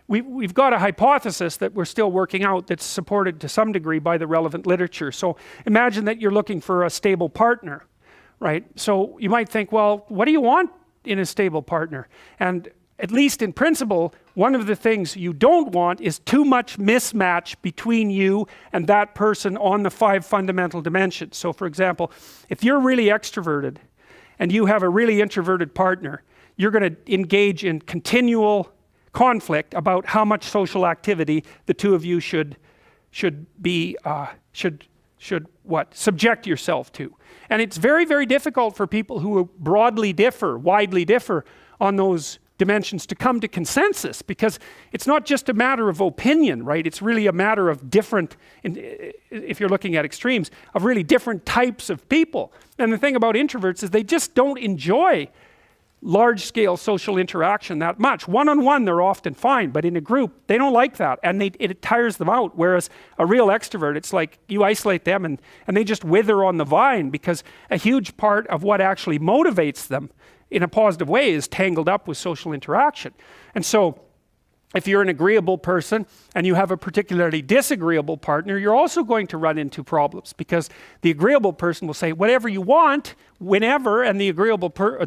We've got a hypothesis that we're still working out that's supported to some degree by the relevant literature. So imagine that you're looking for a stable partner, right? So you might think, well, what do you want in a stable partner? And at least in principle, one of the things you don't want is too much mismatch between you and that person on the 5 fundamental dimensions. So for example, if you're really extroverted and you have a really introverted partner, you're going to engage in continual conflict about how much social activity the two of you should subject yourself to. And it's very, very difficult for people who widely differ on those dimensions to come to consensus, because it's not just a matter of opinion, right? It's really a matter of different, if you're looking at extremes, of really different types of people. And the thing about introverts is they just don't enjoy large-scale social interaction that much. One-on-one they're often fine, but in a group they don't like that, and it tires them out. Whereas a real extrovert, it's like you isolate them and they just wither on the vine, because a huge part of what actually motivates them in a positive way is tangled up with social interaction. And so if you're an agreeable person and you have a particularly disagreeable partner, you're also going to run into problems, because the agreeable person will say whatever you want whenever, and the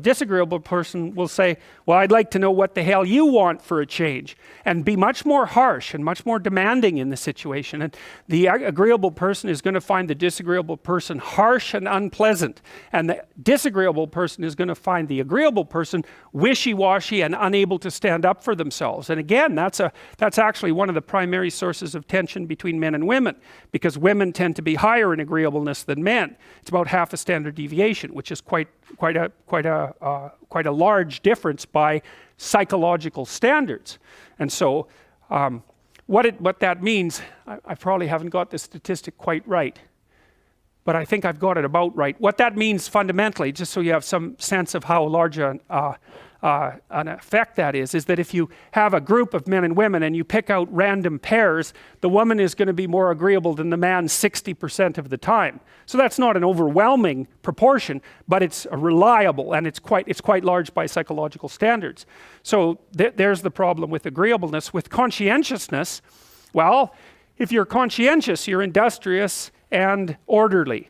disagreeable person will say, well, I'd like to know what the hell you want for a change, and be much more harsh and much more demanding in the situation. And the agreeable person is going to find the disagreeable person harsh and unpleasant, and the disagreeable person is going to find the agreeable person wishy-washy and unable to stand up for themselves. And again, that's actually one of the primary sources of tension between men and women, because women tend to be higher in agreeableness than men. It's about half a standard deviation, which is quite a large difference by psychological standards. And so what that means, I probably haven't got the statistic quite right, but I think I've got it about right. What that means fundamentally, just so you have some sense of how large an effect that is that if you have a group of men and women and you pick out random pairs, the woman is going to be more agreeable than the man 60% of the time. So that's not an overwhelming proportion, but it's reliable, and it's quite large by psychological standards. So there's the problem with agreeableness. With conscientiousness, well, if you're conscientious, you're industrious and orderly.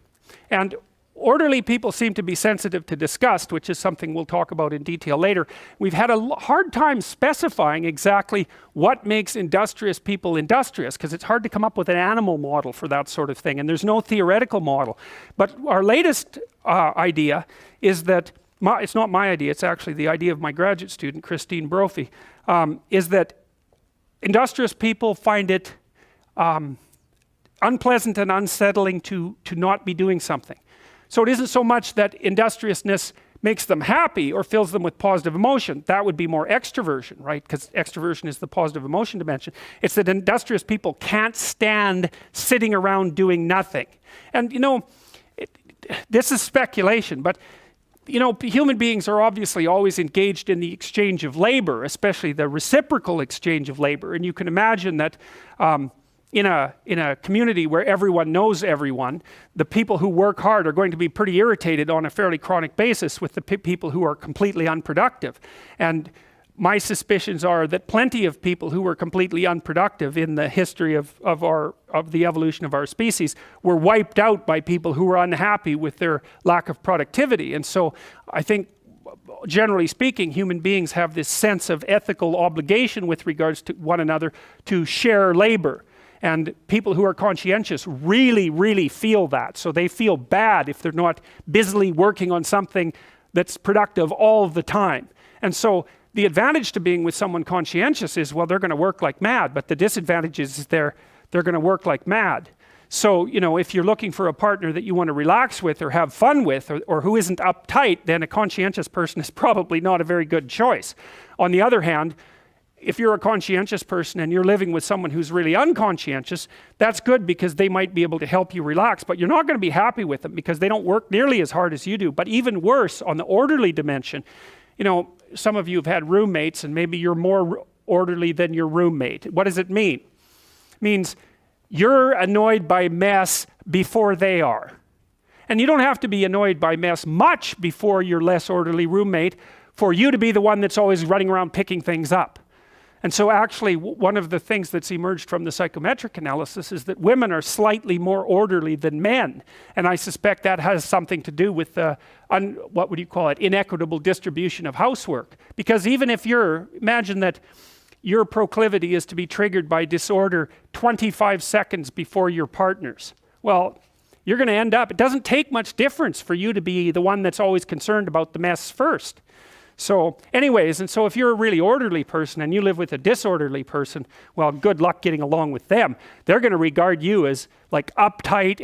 And orderly people seem to be sensitive to disgust, which is something we'll talk about in detail later. We've had a hard time specifying exactly what makes industrious people industrious, because it's hard to come up with an animal model for that sort of thing, and there's no theoretical model. But our latest idea is that, it's not my idea, it's actually the idea of my graduate student, Christine Brophy, is that industrious people find it unpleasant and unsettling to not be doing something. So it isn't so much that industriousness makes them happy or fills them with positive emotion. That would be more extroversion, right? Because extroversion is the positive emotion dimension. It's that industrious people can't stand sitting around doing nothing. And this is speculation, but human beings are obviously always engaged in the exchange of labor, especially the reciprocal exchange of labor. And you can imagine that in a community where everyone knows everyone, the people who work hard are going to be pretty irritated on a fairly chronic basis with the people who are completely unproductive. And my suspicions are that plenty of people who were completely unproductive in the history of the evolution of our species were wiped out by people who were unhappy with their lack of productivity. And so I think, generally speaking, human beings have this sense of ethical obligation with regards to one another to share labor. And people who are conscientious really, really feel that. So they feel bad if they're not busily working on something that's productive all the time. And so the advantage to being with someone conscientious is, well, they're going to work like mad, but the disadvantage is they're going to work like mad. So, if you're looking for a partner that you want to relax with or have fun with, or who isn't uptight, then a conscientious person is probably not a very good choice. On the other hand, if you're a conscientious person and you're living with someone who's really unconscientious, that's good, because they might be able to help you relax, but you're not going to be happy with them because they don't work nearly as hard as you do. But even worse, on the orderly dimension, some of you have had roommates, and maybe you're more orderly than your roommate. What does it mean? It means you're annoyed by mess before they are. And you don't have to be annoyed by mess much before your less orderly roommate for you to be the one that's always running around picking things up. And so actually one of the things that's emerged from the psychometric analysis is that women are slightly more orderly than men. And I suspect that has something to do with the, what would you call it, inequitable distribution of housework. Because even if imagine that your proclivity is to be triggered by disorder 25 seconds before your partner's. Well, you're going to end up, it doesn't take much difference for you to be the one that's always concerned about the mess first. So anyways, and so if you're a really orderly person and you live with a disorderly person, well, good luck getting along with them. They're going to regard you as like uptight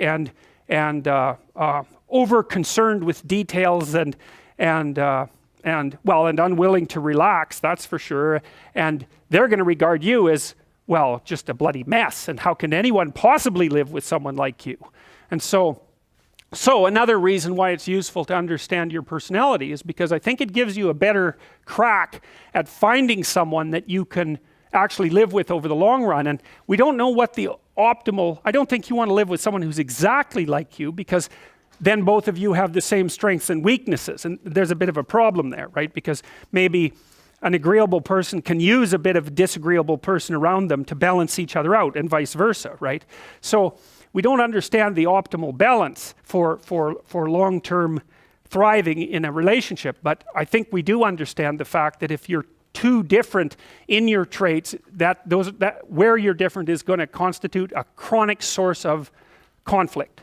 and over concerned with details and unwilling to relax, that's for sure. And they're going to regard you as, well, just a bloody mess. And how can anyone possibly live with someone like you? And so another reason why it's useful to understand your personality is because I think it gives you a better crack at finding someone that you can actually live with over the long run. And we don't know what the optimal, I don't think you want to live with someone who's exactly like you, because then both of you have the same strengths and weaknesses. And there's a bit of a problem there, right? Because maybe an agreeable person can use a bit of a disagreeable person around them to balance each other out, and vice versa, right? So we don't understand the optimal balance for long-term thriving in a relationship, but I think we do understand the fact that if you're too different in your traits, that where you're different is going to constitute a chronic source of conflict.